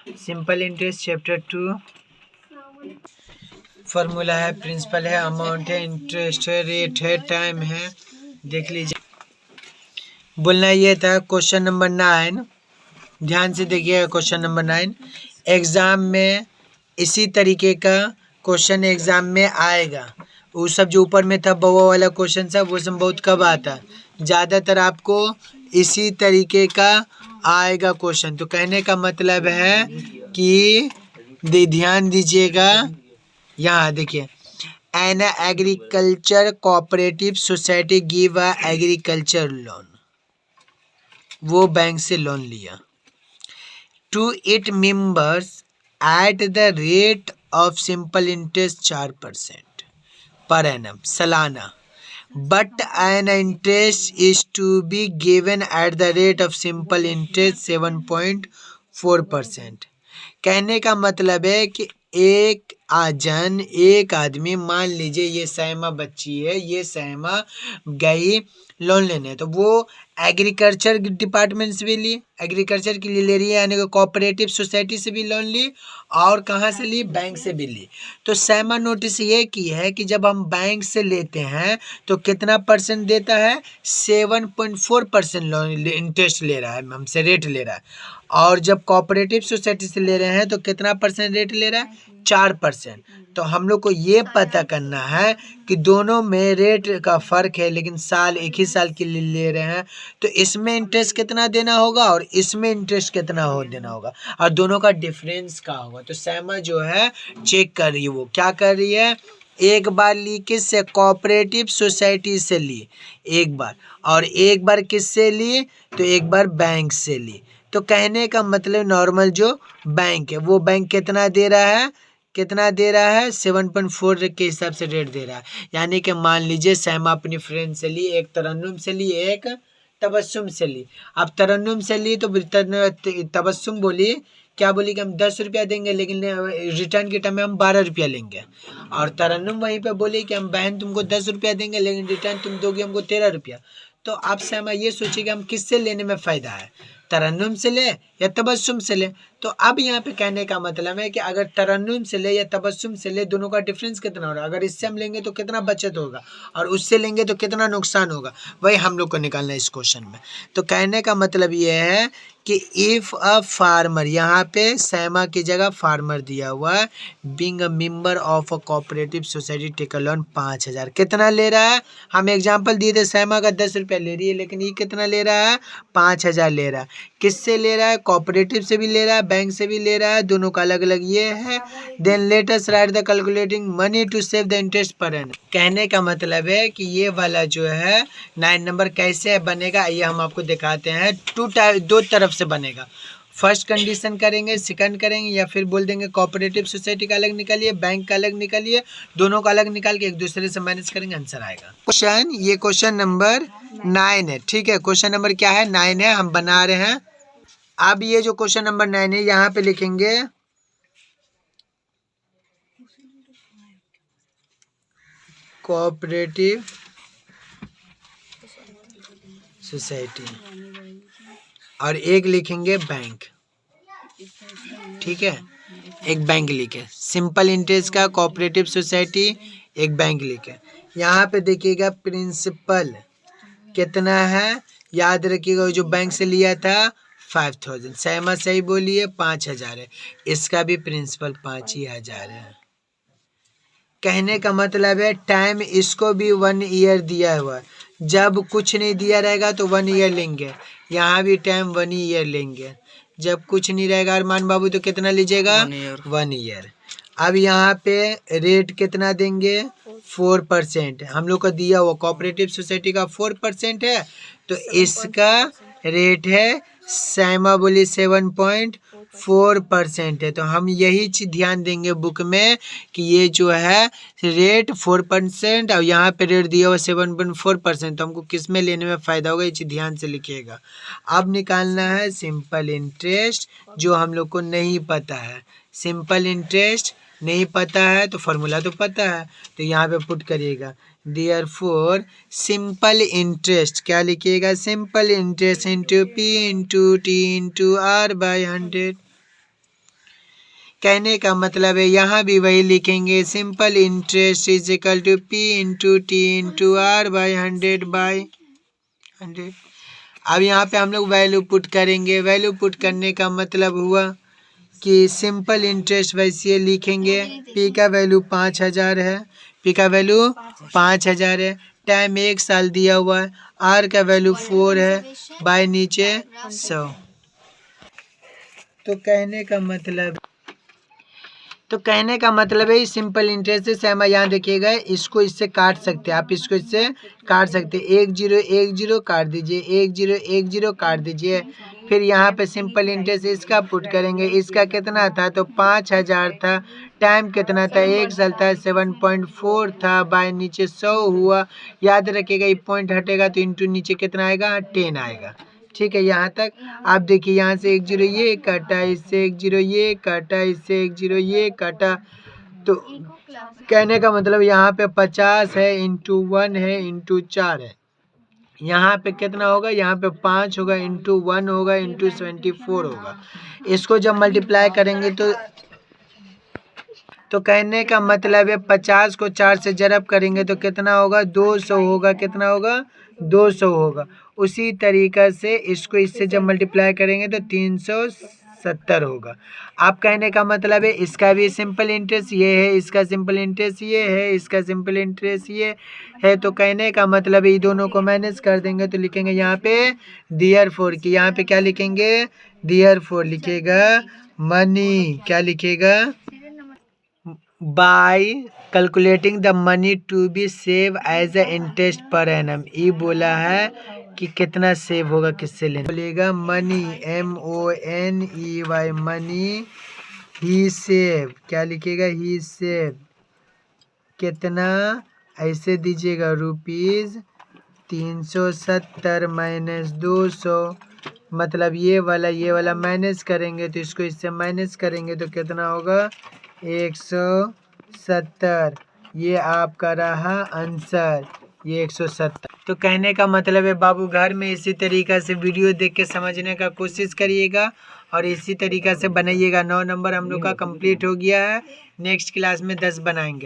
Simple interest chapter 2। Formula है, principal है, amount है, इंटरेस्ट है, रेट है, टाइम है। देख लीजिए। बोलना ये था क्वेश्चन नंबर 9, ध्यान से देखिएगा। क्वेश्चन नंबर 9 एग्जाम में इसी तरीके का क्वेश्चन एग्जाम में आएगा। वो सब जो ऊपर में था बवा वाला क्वेश्चन सब, वो सब बहुत कब आता, ज़्यादातर आपको इसी तरीके का आएगा क्वेश्चन। तो कहने का मतलब है कि ध्यान दीजिएगा। यहाँ देखिए, an agriculture cooperative society give a agriculture loan, वो बैंक से लोन लिया to it members at the rate of simple interest 4% पर एनम सालाना, but an interest is to be given at the rate of simple interest 7.4%। कहने का मतलब है कि एक आदमी, मान लीजिए ये सहमा बच्ची है, ये सहमा गई लोन लेने, तो वो एग्रीकल्चर डिपार्टमेंट से भी ली, एग्रीकल्चर के लिए ले रही है, यानी कि कोऑपरेटिव सोसाइटी से भी लोन ली, और कहाँ से ली, बैंक से भी ली। तो सहमा नोटिस ये की है कि जब हम बैंक से लेते हैं तो कितना परसेंट देता है, 7.4% लोन इंटरेस्ट ले रहा है, हमसे रेट ले रहा है। और जब कोऑपरेटिव सोसाइटी से ले रहे हैं तो कितना परसेंट रेट ले रहा है, 4%। तो हम लोग को ये पता करना है कि दोनों में रेट का फ़र्क है, लेकिन साल एक ही साल के लिए ले रहे हैं, तो इसमें इंटरेस्ट कितना देना होगा और इसमें इंटरेस्ट कितना हो देना होगा, और दोनों का डिफरेंस क्या होगा। तो सहमा जो है चेक कर रही है, वो क्या कर रही है, एक बार ली किससे, कोऑपरेटिव सोसाइटी से ली एक बार, और एक बार किससे ली, तो एक बार बैंक से ली। तो कहने का मतलब नॉर्मल जो बैंक है वो बैंक कितना दे रहा है, 7.4 के हिसाब से रेट दे रहा है। यानी कि मान लीजिए सहमा अपनी फ्रेंड से ली, एक तरन्नुम से ली, एक तबस्सुम से ली। अब तरन्नुम से ली तो तबस्सुम बोली, क्या बोली कि हम 10 रुपया देंगे, लेकिन रिटर्न के टाइम में हम 12 रुपया लेंगे। और तरन्नुम वहीं पे बोली कि हम बहन तुमको 10 रुपया देंगे, लेकिन रिटर्न तुम दोगे हमको 13 रुपया। तो आप सहमा ये सोचिए कि हम किससे लेने में फ़ायदा है, तरन्नुम से ले या तबस्सुम से ले। तो अब यहाँ पे कहने का मतलब है कि अगर तरन्नुम से ले या तबस्सुम से ले, दोनों का डिफरेंस कितना हो रहा है, अगर इससे हम लेंगे तो कितना बचत होगा और उससे लेंगे तो कितना नुकसान होगा, वही हम लोग को निकालना है इस क्वेश्चन में। तो कहने का मतलब ये है कि इफ़ अ फार्मर, यहाँ पे सहमा की जगह फार्मर दिया हुआ है, being a member of a cooperative society take a loan 5,000, कितना ले रहा है, हम एग्जांपल दिए थे सहमा का 10 रुपया ले रही है, लेकिन ये कितना ले रहा है, 5,000 ले रहा है। किससे ले रहा है, कोऑपरेटिव से भी ले रहा है, बैंक से भी ले रहा है, दोनों का अलग अलग ये है। Then let us write the calculating money to save the interest per annum. कहने का मतलब है कि ये वाला जो है 9 नंबर कैसे बनेगा, ये हम आपको दिखाते हैं। दो तरफ से बनेगा, फर्स्ट कंडीशन करेंगे, सेकंड करेंगे, या फिर बोल देंगे कोऑपरेटिव सोसाइटी का अलग निकालिए, बैंक का अलग निकालिए, दोनों का अलग निकाल के एक दूसरे से मैनेज करेंगे, आंसर आएगा। क्वेश्चन, ये क्वेश्चन नंबर 9 है, ठीक है। क्वेश्चन नंबर क्या है, 9 है, हम बना रहे हैं। अब ये जो क्वेश्चन नंबर 9 है, यहाँ पे लिखेंगे कोऑपरेटिव सोसाइटी और एक लिखेंगे बैंक, ठीक है। एक बैंक लिखे, सिंपल इंटरेस्ट का कोऑपरेटिव सोसाइटी, एक बैंक लिखे। यहाँ पे देखिएगा प्रिंसिपल कितना है, याद रखिएगा जो बैंक से लिया था 5,000, सहमा सही बोलिए 5,000 है, इसका भी प्रिंसिपल 5,000 है। कहने का मतलब है टाइम इसको भी 1 ईयर दिया हुआ है, जब कुछ नहीं दिया रहेगा तो 1 ईयर लेंगे, यहाँ भी टाइम 1 ईयर लेंगे, जब कुछ नहीं रहेगा अरमान बाबू तो कितना लीजिएगा, 1 ईयर। अब यहाँ पे रेट कितना देंगे, 4%, हम लोग को दिया हुआ कोऑपरेटिव सोसाइटी का 4% है, तो इसका रेट है सहमा बोली 7.4% है। तो हम यही चीज़ ध्यान देंगे बुक में कि ये जो है रेट 4% और यहाँ पे रेट दिया हुआ 7.4%, तो हमको किस में लेने में फ़ायदा होगा, ये चीज़ ध्यान से लिखिएगा। अब निकालना है सिंपल इंटरेस्ट, जो हम लोग को नहीं पता है, सिंपल इंटरेस्ट नहीं पता है तो फार्मूला तो पता है, तो यहाँ पे पुट करिएगा देयरफॉर सिंपल इंटरेस्ट, क्या लिखिएगा, simple interest into p into t into r by 100। कहने का मतलब है यहाँ भी वही लिखेंगे, simple interest is equal to P into t into r by 100/100। अब यहाँ पे हम लोग वैल्यू पुट करेंगे। वैल्यू पुट करने का मतलब हुआ कि सिंपल इंटरेस्ट वैसे लिखेंगे। P का वैल्यू 5000 है, P का वैल्यू 5000 है, टाइम 1 साल दिया हुआ है, R का वैल्यू 4 है, बाय नीचे 100। तो कहने का मतलब है सिंपल इंटरेस्ट से हम यहाँ देखिएगा, इसको इससे काट सकते हैं, आप इसको इससे काट सकते हैं। 1 0 1 0 काट दीजिए, 1 0 1 0 काट दीजिए। फिर यहाँ पे सिंपल इंटरेस्ट इसका पुट करेंगे। इसका कितना था, तो 5000 था, टाइम कितना था, 1 साल था, 7.4 था, बाय नीचे 100 हुआ। याद रखिएगा, ये पॉइंट हटेगा तो इंटू नीचे कितना आएगा, 10 आएगा। ठीक है, यहाँ तक आप देखिए, यहाँ से 1 0 ये कटा, इससे 1 0 ये कटा, इससे 1 0 ये कटा। तो कहने का मतलब यहाँ पे 50 है, इंटू 1 है, इंटू 4 है। यहाँ पे कितना होगा, यहाँ पे 5 होगा, इंटू 1 होगा, इंटू 74 होगा। इसको जब मल्टीप्लाई करेंगे तो कहने का मतलब है 50 को 4 से जरब करेंगे तो कितना होगा, 200 होगा। कितना होगा, 200 होगा। उसी तरीक़ा से इसको इससे जब मल्टीप्लाई करेंगे तो 370 होगा। आप कहने का मतलब है इसका भी सिंपल इंटरेस्ट ये है, इसका सिंपल इंटरेस्ट ये है, इसका सिंपल इंटरेस्ट ये है। तो कहने का मतलब ये दोनों को मैनेज कर देंगे तो लिखेंगे यहाँ पे देयरफॉर की, यहाँ पे क्या लिखेंगे, देयरफॉर लिखेगा मनी, क्या लिखेगा, by calculating the money to be save as a interest per annum. ये बोला है कि कितना सेव होगा, किससे लेना, बोलेगा मनी, MONEY मनी, ही सेव, क्या लिखेगा, ही सेव कितना, ऐसे दीजिएगा रुपीज़ 370 माइनस 200, मतलब ये वाला माइनस करेंगे तो इसको इससे माइनस करेंगे तो कितना होगा, 170। ये आपका रहा आंसर, ये 170। तो कहने का मतलब है बाबू घर में इसी तरीक़ा से वीडियो देख के समझने का कोशिश करिएगा और इसी तरीक़ा से बनाइएगा। 9 नंबर हम लोग का कंप्लीट हो गया है। नेक्स्ट क्लास में 10 बनाएंगे।